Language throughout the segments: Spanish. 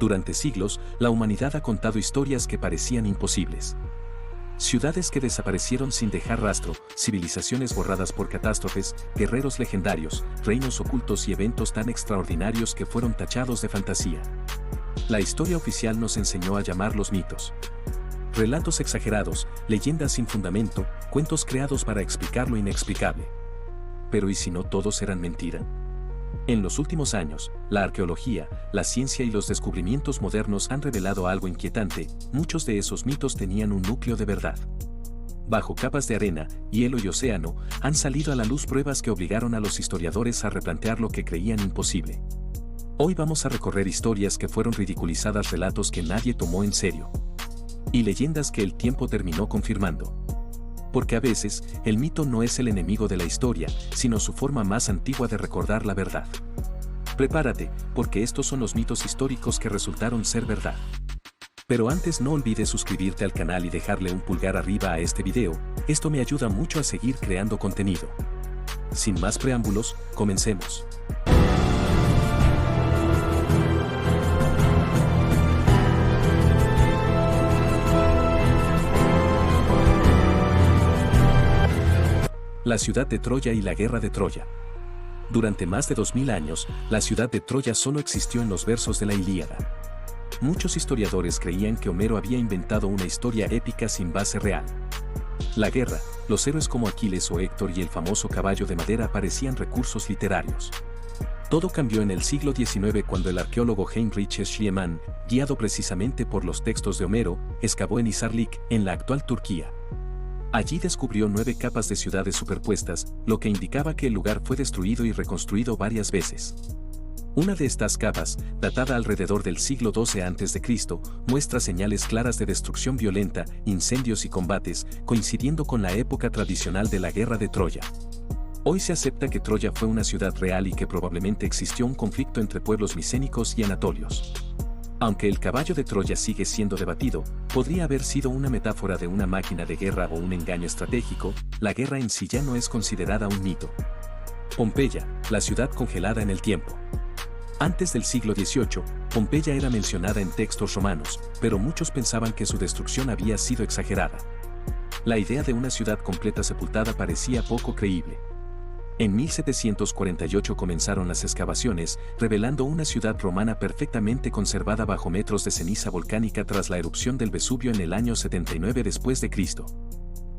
Durante siglos, la humanidad ha contado historias que parecían imposibles. Ciudades que desaparecieron sin dejar rastro, civilizaciones borradas por catástrofes, guerreros legendarios, reinos ocultos y eventos tan extraordinarios que fueron tachados de fantasía. La historia oficial nos enseñó a llamarlos mitos. Relatos exagerados, leyendas sin fundamento, cuentos creados para explicar lo inexplicable. Pero ¿y si no todos eran mentira? En los últimos años, la arqueología, la ciencia y los descubrimientos modernos han revelado algo inquietante: muchos de esos mitos tenían un núcleo de verdad. Bajo capas de arena, hielo y océano, han salido a la luz pruebas que obligaron a los historiadores a replantear lo que creían imposible. Hoy vamos a recorrer historias que fueron ridiculizadas, relatos que nadie tomó en serio, y leyendas que el tiempo terminó confirmando. Porque a veces, el mito no es el enemigo de la historia, sino su forma más antigua de recordar la verdad. Prepárate, porque estos son los mitos históricos que resultaron ser verdad. Pero antes no olvides suscribirte al canal y dejarle un pulgar arriba a este video, esto me ayuda mucho a seguir creando contenido. Sin más preámbulos, comencemos. La ciudad de Troya y la guerra de Troya. Durante más de 2000 años, la ciudad de Troya solo existió en los versos de la Ilíada. Muchos historiadores creían que Homero había inventado una historia épica sin base real. La guerra, los héroes como Aquiles o Héctor y el famoso caballo de madera parecían recursos literarios. Todo cambió en el siglo XIX cuando el arqueólogo Heinrich Schliemann, guiado precisamente por los textos de Homero, excavó en Hisarlik, en la actual Turquía. Allí descubrió 9 capas de ciudades superpuestas, lo que indicaba que el lugar fue destruido y reconstruido varias veces. Una de estas capas, datada alrededor del siglo XII a.C., muestra señales claras de destrucción violenta, incendios y combates, coincidiendo con la época tradicional de la guerra de Troya. Hoy se acepta que Troya fue una ciudad real y que probablemente existió un conflicto entre pueblos micénicos y anatolios. Aunque el caballo de Troya sigue siendo debatido, podría haber sido una metáfora de una máquina de guerra o un engaño estratégico, la guerra en sí ya no es considerada un mito. Pompeya, la ciudad congelada en el tiempo. Antes del siglo XVIII, Pompeya era mencionada en textos romanos, pero muchos pensaban que su destrucción había sido exagerada. La idea de una ciudad completa sepultada parecía poco creíble. En 1748 comenzaron las excavaciones, revelando una ciudad romana perfectamente conservada bajo metros de ceniza volcánica tras la erupción del Vesubio en el año 79 después de Cristo.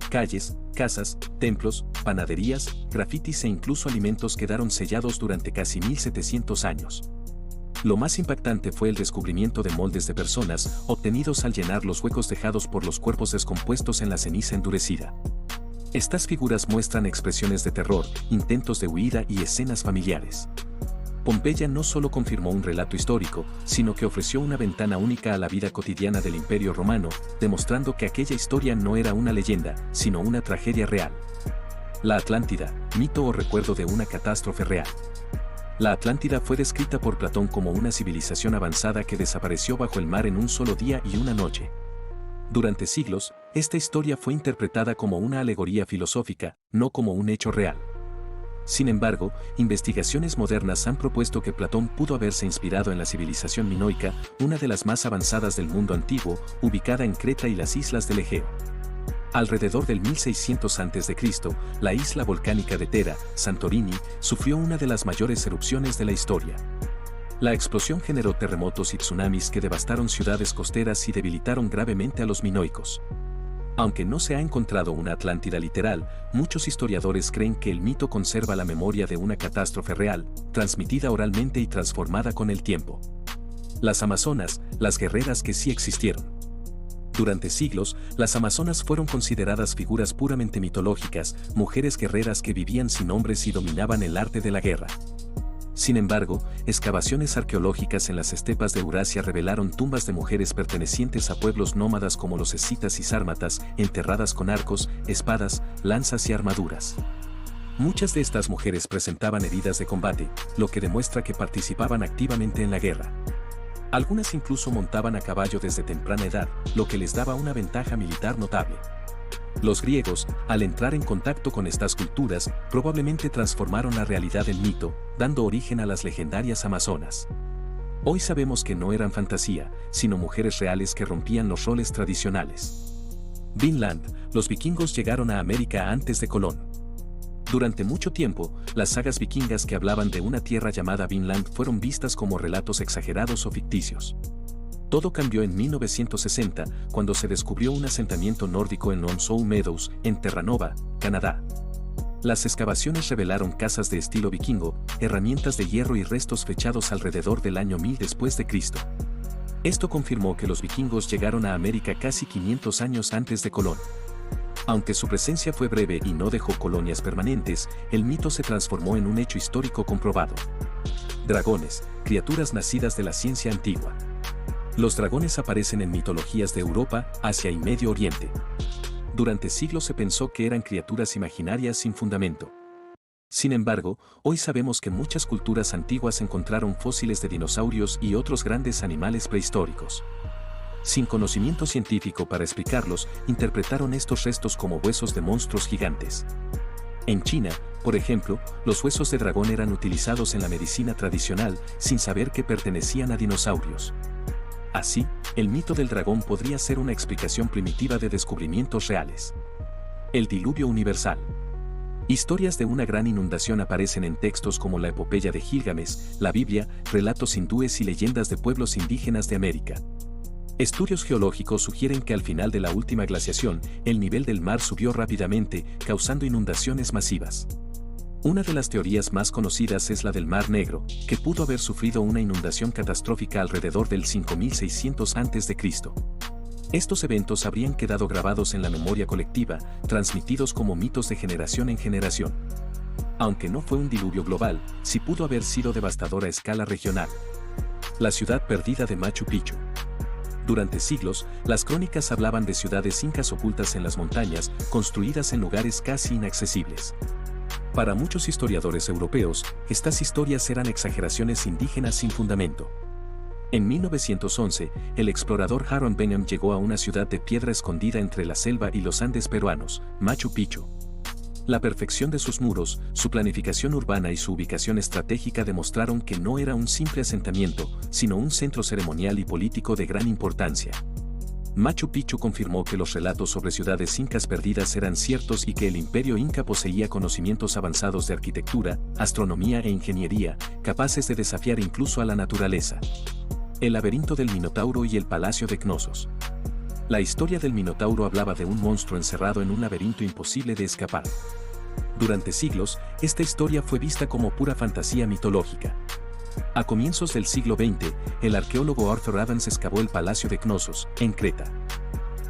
Calles, casas, templos, panaderías, grafitis e incluso alimentos quedaron sellados durante casi 1700 años. Lo más impactante fue el descubrimiento de moldes de personas, obtenidos al llenar los huecos dejados por los cuerpos descompuestos en la ceniza endurecida. Estas figuras muestran expresiones de terror, intentos de huida y escenas familiares. Pompeya no solo confirmó un relato histórico, sino que ofreció una ventana única a la vida cotidiana del Imperio Romano, demostrando que aquella historia no era una leyenda, sino una tragedia real. La Atlántida, mito o recuerdo de una catástrofe real. La Atlántida fue descrita por Platón como una civilización avanzada que desapareció bajo el mar en un solo día y una noche. Durante siglos, esta historia fue interpretada como una alegoría filosófica, no como un hecho real. Sin embargo, investigaciones modernas han propuesto que Platón pudo haberse inspirado en la civilización minoica, una de las más avanzadas del mundo antiguo, ubicada en Creta y las islas del Egeo. Alrededor del 1600 a.C., la isla volcánica de Thera, Santorini, sufrió una de las mayores erupciones de la historia. La explosión generó terremotos y tsunamis que devastaron ciudades costeras y debilitaron gravemente a los minoicos. Aunque no se ha encontrado una Atlántida literal, muchos historiadores creen que el mito conserva la memoria de una catástrofe real, transmitida oralmente y transformada con el tiempo. Las Amazonas, las guerreras que sí existieron. Durante siglos, las amazonas fueron consideradas figuras puramente mitológicas, mujeres guerreras que vivían sin hombres y dominaban el arte de la guerra. Sin embargo, excavaciones arqueológicas en las estepas de Eurasia revelaron tumbas de mujeres pertenecientes a pueblos nómadas como los escitas y sármatas, enterradas con arcos, espadas, lanzas y armaduras. Muchas de estas mujeres presentaban heridas de combate, lo que demuestra que participaban activamente en la guerra. Algunas incluso montaban a caballo desde temprana edad, lo que les daba una ventaja militar notable. Los griegos, al entrar en contacto con estas culturas, probablemente transformaron la realidad del mito, dando origen a las legendarias amazonas. Hoy sabemos que no eran fantasía, sino mujeres reales que rompían los roles tradicionales. Vinland, los vikingos llegaron a América antes de Colón. Durante mucho tiempo, las sagas vikingas que hablaban de una tierra llamada Vinland fueron vistas como relatos exagerados o ficticios. Todo cambió en 1960, cuando se descubrió un asentamiento nórdico en Onslow Meadows, en Terranova, Canadá. Las excavaciones revelaron casas de estilo vikingo, herramientas de hierro y restos fechados alrededor del año 1000 después de Cristo. Esto confirmó que los vikingos llegaron a América casi 500 años antes de Colón. Aunque su presencia fue breve y no dejó colonias permanentes, el mito se transformó en un hecho histórico comprobado. Dragones, criaturas nacidas de la ciencia antigua. Los dragones aparecen en mitologías de Europa, Asia y Medio Oriente. Durante siglos se pensó que eran criaturas imaginarias sin fundamento. Sin embargo, hoy sabemos que muchas culturas antiguas encontraron fósiles de dinosaurios y otros grandes animales prehistóricos. Sin conocimiento científico para explicarlos, interpretaron estos restos como huesos de monstruos gigantes. En China, por ejemplo, los huesos de dragón eran utilizados en la medicina tradicional sin saber que pertenecían a dinosaurios. Así, el mito del dragón podría ser una explicación primitiva de descubrimientos reales. El diluvio universal. Historias de una gran inundación aparecen en textos como la epopeya de Gilgamesh, la Biblia, relatos hindúes y leyendas de pueblos indígenas de América. Estudios geológicos sugieren que al final de la última glaciación, el nivel del mar subió rápidamente, causando inundaciones masivas. Una de las teorías más conocidas es la del Mar Negro, que pudo haber sufrido una inundación catastrófica alrededor del 5600 a.C. Estos eventos habrían quedado grabados en la memoria colectiva, transmitidos como mitos de generación en generación. Aunque no fue un diluvio global, sí pudo haber sido devastador a escala regional. La ciudad perdida de Machu Picchu. Durante siglos, las crónicas hablaban de ciudades incas ocultas en las montañas, construidas en lugares casi inaccesibles. Para muchos historiadores europeos, estas historias eran exageraciones indígenas sin fundamento. En 1911, el explorador Harold Benham llegó a una ciudad de piedra escondida entre la selva y los Andes peruanos, Machu Picchu. La perfección de sus muros, su planificación urbana y su ubicación estratégica demostraron que no era un simple asentamiento, sino un centro ceremonial y político de gran importancia. Machu Picchu confirmó que los relatos sobre ciudades incas perdidas eran ciertos y que el imperio inca poseía conocimientos avanzados de arquitectura, astronomía e ingeniería, capaces de desafiar incluso a la naturaleza. El laberinto del Minotauro y el palacio de Cnosos. La historia del Minotauro hablaba de un monstruo encerrado en un laberinto imposible de escapar. Durante siglos, esta historia fue vista como pura fantasía mitológica. A comienzos del siglo XX, el arqueólogo Arthur Adams excavó el Palacio de Cnosos, en Creta.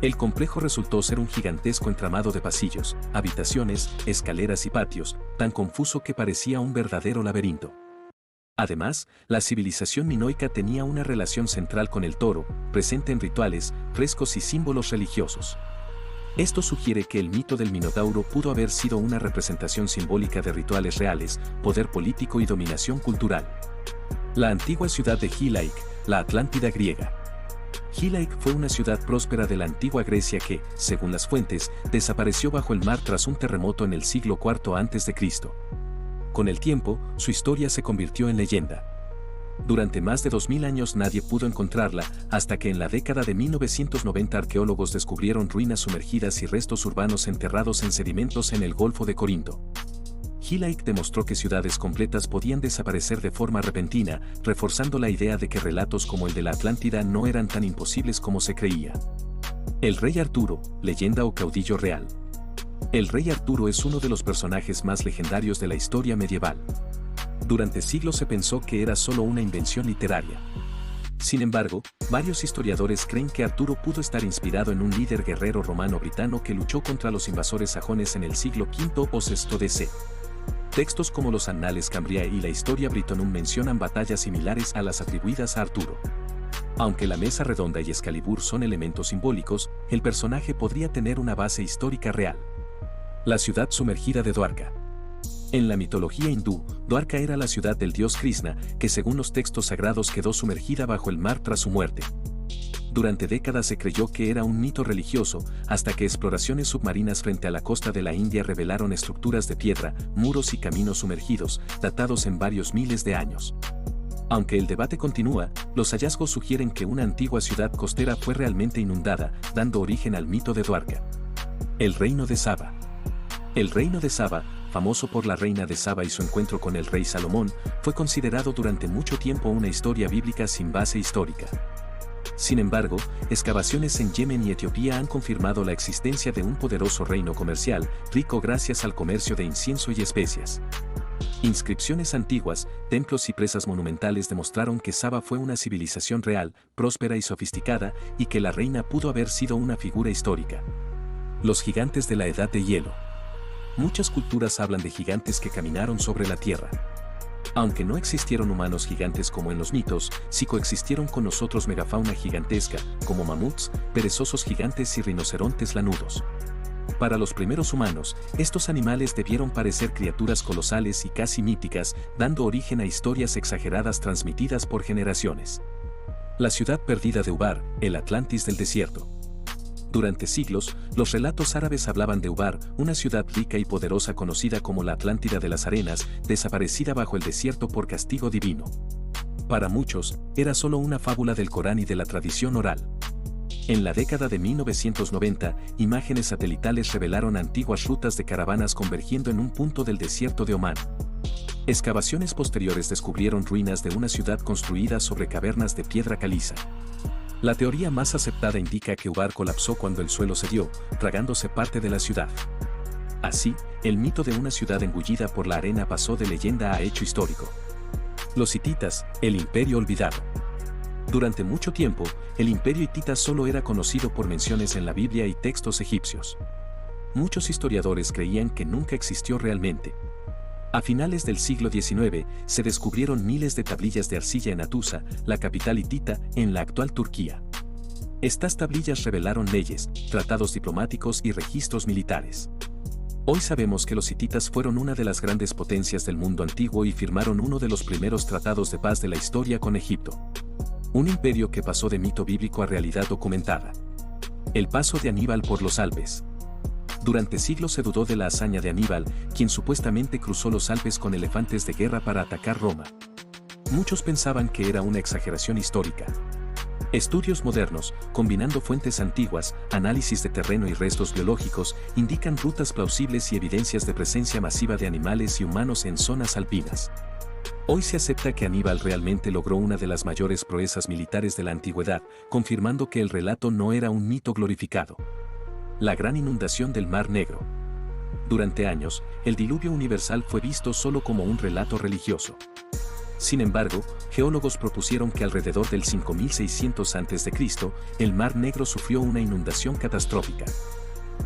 El complejo resultó ser un gigantesco entramado de pasillos, habitaciones, escaleras y patios, tan confuso que parecía un verdadero laberinto. Además, la civilización minoica tenía una relación central con el toro, presente en rituales, frescos y símbolos religiosos. Esto sugiere que el mito del Minotauro pudo haber sido una representación simbólica de rituales reales, poder político y dominación cultural. La antigua ciudad de Hilaic, la Atlántida griega. Hilaic fue una ciudad próspera de la antigua Grecia que, según las fuentes, desapareció bajo el mar tras un terremoto en el siglo IV a.C. Con el tiempo, su historia se convirtió en leyenda. Durante más de 2000 años nadie pudo encontrarla, hasta que en la década de 1990 arqueólogos descubrieron ruinas sumergidas y restos urbanos enterrados en sedimentos en el Golfo de Corinto. Hilaic demostró que ciudades completas podían desaparecer de forma repentina, reforzando la idea de que relatos como el de la Atlántida no eran tan imposibles como se creía. El rey Arturo, leyenda o caudillo real. El rey Arturo es uno de los personajes más legendarios de la historia medieval. Durante siglos se pensó que era solo una invención literaria. Sin embargo, varios historiadores creen que Arturo pudo estar inspirado en un líder guerrero romano-britano que luchó contra los invasores sajones en el siglo V o VI DC. Textos como los Annales Cambriae y la Historia Brittonum mencionan batallas similares a las atribuidas a Arturo. Aunque la mesa redonda y Excalibur son elementos simbólicos, el personaje podría tener una base histórica real. La ciudad sumergida de Dwarka. En la mitología hindú, Dwarka era la ciudad del dios Krishna, que según los textos sagrados quedó sumergida bajo el mar tras su muerte. Durante décadas se creyó que era un mito religioso, hasta que exploraciones submarinas frente a la costa de la India revelaron estructuras de piedra, muros y caminos sumergidos, datados en varios miles de años. Aunque el debate continúa, los hallazgos sugieren que una antigua ciudad costera fue realmente inundada, dando origen al mito de Dwarka. El reino de Saba. El reino de Saba, famoso por la reina de Saba y su encuentro con el rey Salomón, fue considerado durante mucho tiempo una historia bíblica sin base histórica. Sin embargo, excavaciones en Yemen y Etiopía han confirmado la existencia de un poderoso reino comercial, rico gracias al comercio de incienso y especias. Inscripciones antiguas, templos y presas monumentales demostraron que Saba fue una civilización real, próspera y sofisticada, y que la reina pudo haber sido una figura histórica. Los gigantes de la Edad de Hielo. Muchas culturas hablan de gigantes que caminaron sobre la tierra. Aunque no existieron humanos gigantes como en los mitos, sí coexistieron con nosotros megafauna gigantesca, como mamuts, perezosos gigantes y rinocerontes lanudos. Para los primeros humanos, estos animales debieron parecer criaturas colosales y casi míticas, dando origen a historias exageradas transmitidas por generaciones. La ciudad perdida de Ubar, el Atlantis del desierto. Durante siglos, los relatos árabes hablaban de Ubar, una ciudad rica y poderosa conocida como la Atlántida de las Arenas, desaparecida bajo el desierto por castigo divino. Para muchos, era solo una fábula del Corán y de la tradición oral. En la década de 1990, imágenes satelitales revelaron antiguas rutas de caravanas convergiendo en un punto del desierto de Omán. Excavaciones posteriores descubrieron ruinas de una ciudad construida sobre cavernas de piedra caliza. La teoría más aceptada indica que Ubar colapsó cuando el suelo cedió, tragándose parte de la ciudad. Así, el mito de una ciudad engullida por la arena pasó de leyenda a hecho histórico. Los hititas, el imperio olvidado. Durante mucho tiempo, el imperio hitita solo era conocido por menciones en la Biblia y textos egipcios. Muchos historiadores creían que nunca existió realmente. A finales del siglo XIX, se descubrieron miles de tablillas de arcilla en Hattusa, la capital hitita, en la actual Turquía. Estas tablillas revelaron leyes, tratados diplomáticos y registros militares. Hoy sabemos que los hititas fueron una de las grandes potencias del mundo antiguo y firmaron uno de los primeros tratados de paz de la historia con Egipto. Un imperio que pasó de mito bíblico a realidad documentada. El paso de Aníbal por los Alpes. Durante siglos se dudó de la hazaña de Aníbal, quien supuestamente cruzó los Alpes con elefantes de guerra para atacar Roma. Muchos pensaban que era una exageración histórica. Estudios modernos, combinando fuentes antiguas, análisis de terreno y restos biológicos, indican rutas plausibles y evidencias de presencia masiva de animales y humanos en zonas alpinas. Hoy se acepta que Aníbal realmente logró una de las mayores proezas militares de la antigüedad, confirmando que el relato no era un mito glorificado. La gran inundación del Mar Negro. Durante años, el diluvio universal fue visto solo como un relato religioso. Sin embargo, geólogos propusieron que alrededor del 5600 a.C., el Mar Negro sufrió una inundación catastrófica.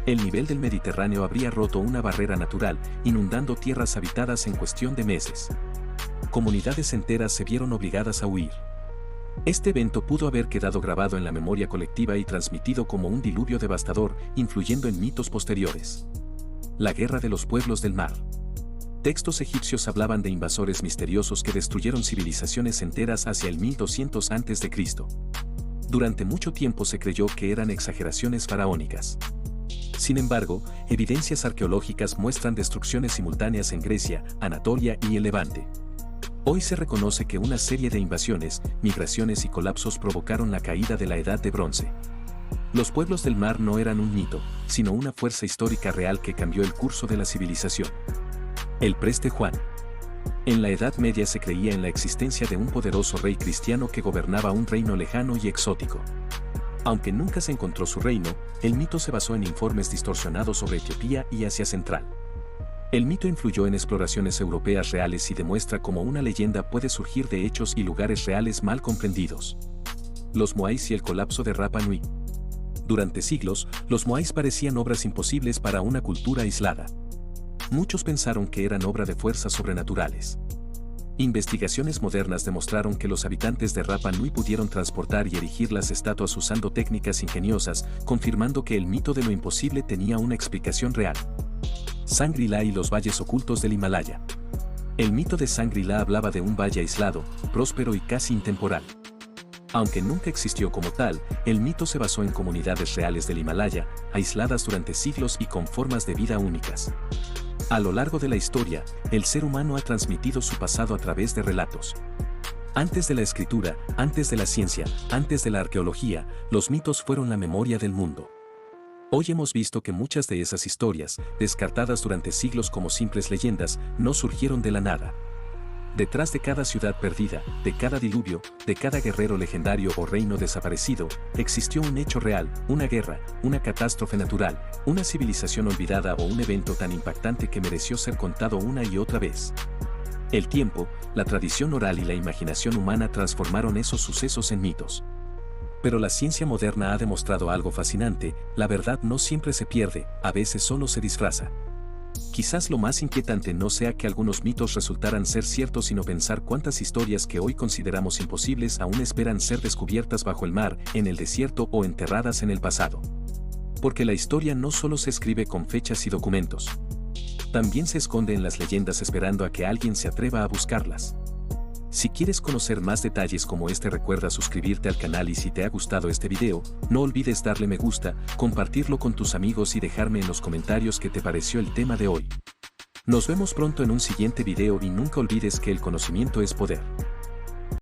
El nivel del Mediterráneo habría roto una barrera natural, inundando tierras habitadas en cuestión de meses. Comunidades enteras se vieron obligadas a huir. Este evento pudo haber quedado grabado en la memoria colectiva y transmitido como un diluvio devastador, influyendo en mitos posteriores. La Guerra de los Pueblos del Mar. Textos egipcios hablaban de invasores misteriosos que destruyeron civilizaciones enteras hacia el 1200 a.C. Durante mucho tiempo se creyó que eran exageraciones faraónicas. Sin embargo, evidencias arqueológicas muestran destrucciones simultáneas en Grecia, Anatolia y el Levante. Hoy se reconoce que una serie de invasiones, migraciones y colapsos provocaron la caída de la Edad de Bronce. Los pueblos del mar no eran un mito, sino una fuerza histórica real que cambió el curso de la civilización. El Preste Juan. En la Edad Media se creía en la existencia de un poderoso rey cristiano que gobernaba un reino lejano y exótico. Aunque nunca se encontró su reino, el mito se basó en informes distorsionados sobre Etiopía y Asia Central. El mito influyó en exploraciones europeas reales y demuestra cómo una leyenda puede surgir de hechos y lugares reales mal comprendidos. Los Moais y el colapso de Rapa Nui. Durante siglos, los Moais parecían obras imposibles para una cultura aislada. Muchos pensaron que eran obra de fuerzas sobrenaturales. Investigaciones modernas demostraron que los habitantes de Rapa Nui pudieron transportar y erigir las estatuas usando técnicas ingeniosas, confirmando que el mito de lo imposible tenía una explicación real. Shangri-La y los valles ocultos del Himalaya. El mito de Shangri-La hablaba de un valle aislado, próspero y casi intemporal. Aunque nunca existió como tal, el mito se basó en comunidades reales del Himalaya, aisladas durante siglos y con formas de vida únicas. A lo largo de la historia, el ser humano ha transmitido su pasado a través de relatos. Antes de la escritura, antes de la ciencia, antes de la arqueología, los mitos fueron la memoria del mundo. Hoy hemos visto que muchas de esas historias, descartadas durante siglos como simples leyendas, no surgieron de la nada. Detrás de cada ciudad perdida, de cada diluvio, de cada guerrero legendario o reino desaparecido, existió un hecho real, una guerra, una catástrofe natural, una civilización olvidada o un evento tan impactante que mereció ser contado una y otra vez. El tiempo, la tradición oral y la imaginación humana transformaron esos sucesos en mitos. Pero la ciencia moderna ha demostrado algo fascinante: la verdad no siempre se pierde, a veces solo se disfraza. Quizás lo más inquietante no sea que algunos mitos resultaran ser ciertos, sino pensar cuántas historias que hoy consideramos imposibles aún esperan ser descubiertas bajo el mar, en el desierto o enterradas en el pasado. Porque la historia no solo se escribe con fechas y documentos. También se esconde en las leyendas esperando a que alguien se atreva a buscarlas. Si quieres conocer más detalles como este, recuerda suscribirte al canal y si te ha gustado este video, no olvides darle me gusta, compartirlo con tus amigos y dejarme en los comentarios qué te pareció el tema de hoy. Nos vemos pronto en un siguiente video y nunca olvides que el conocimiento es poder.